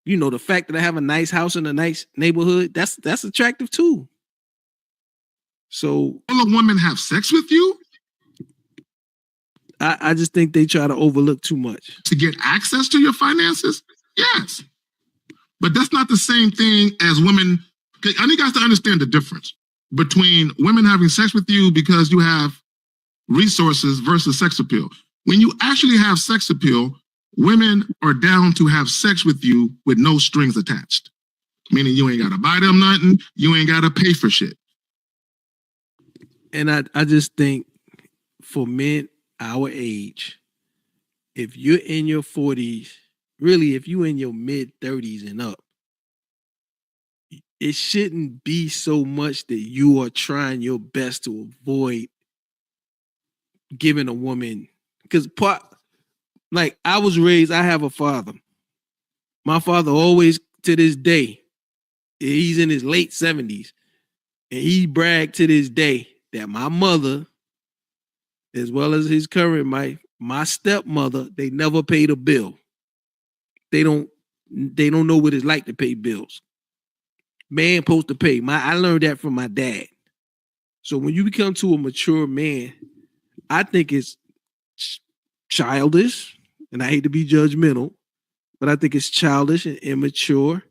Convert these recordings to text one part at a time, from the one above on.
You know, the fact that I have a nice house in a nice neighborhood, that's attractive too. So all the women have sex with you? I just think they try to overlook too much. To get access to your finances? Yes. But that's not the same thing as women. I need you guys to understand the difference between women having sex with you because you have resources versus sex appeal. When you actually have sex appeal, women are down to have sex with you with no strings attached. Meaning you ain't got to buy them nothing. You ain't got to pay for shit. And I just think for men our age, if you're in your 40s, really, if you're in your mid 30s and up, it shouldn't be so much that you are trying your best to avoid giving a woman, because like I was raised, I have a father. My father always, to this day, he's in his late 70s, and he bragged to this day that my mother, as well as his current wife, my stepmother, they never paid a bill. They don't know what it's like to pay bills. Man supposed to pay. I learned that from my dad. So when you become to a mature man, I think it's childish, and I hate to be judgmental, but I think it's childish and immature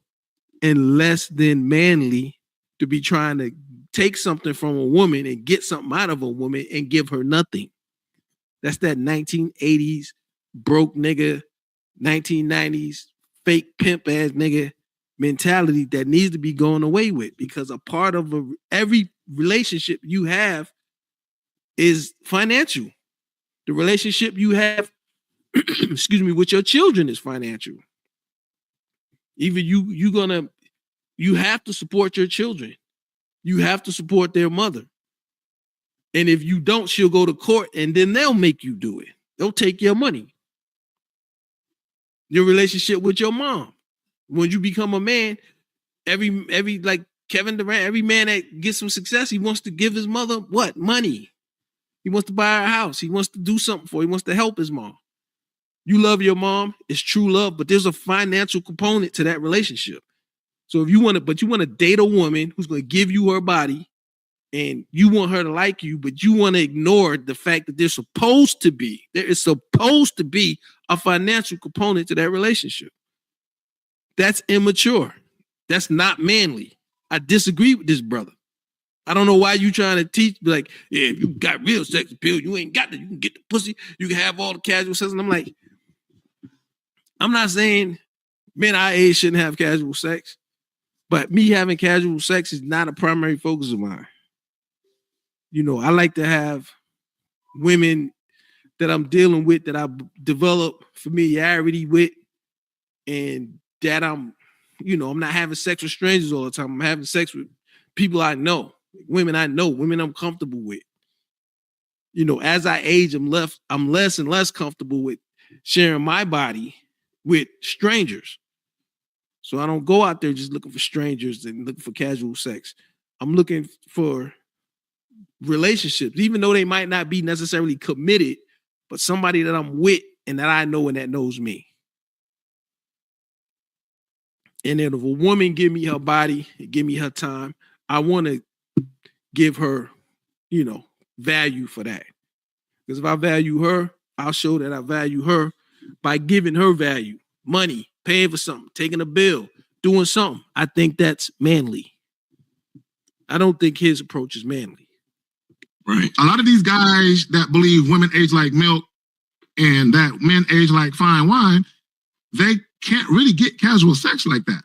and less than manly to be trying to take something from a woman and get something out of a woman and give her nothing. That's that 1980s broke nigga, 1990s fake pimp ass nigga mentality that needs to be going away with, because a part of every relationship you have is financial. The relationship you have, excuse me, with your children is financial. Even you have to support your children. You have to support their mother. And if you don't, she'll go to court and then they'll make you do it. They'll take your money. Your relationship with your mom. When you become a man, every like Kevin Durant, every man that gets some success, he wants to give his mother what? Money. He wants to buy her a house. He wants to do something for her. He wants to help his mom. You love your mom. It's true love, but there's a financial component to that relationship. So if you want to date a woman who's going to give you her body, and you want her to like you, but you want to ignore the fact that there is supposed to be a financial component to that relationship. That's immature. That's not manly. I disagree with this brother. I don't know why you trying to teach, like, yeah, if you got real sex appeal, you ain't got that. You can get the pussy, you can have all the casual sex. And I'm like, I'm not saying men our age shouldn't have casual sex, but me having casual sex is not a primary focus of mine. You know, I like to have women that I'm dealing with, that I develop familiarity with, and that I'm not having sex with strangers all the time. I'm having sex with people I know, women I'm comfortable with. You know, as I age, I'm less and less comfortable with sharing my body with strangers. So I don't go out there just looking for strangers and looking for casual sex. I'm looking for relationships, even though they might not be necessarily committed, but somebody that I'm with and that I know and that knows me. And then if a woman give me her body, give me her time, I want to give her, value for that. Because if I value her, I'll show that I value her by giving her value, money, paying for something, taking a bill, doing something. I think that's manly. I don't think his approach is manly. Right. A lot of these guys that believe women age like milk and that men age like fine wine, they can't really get casual sex like that.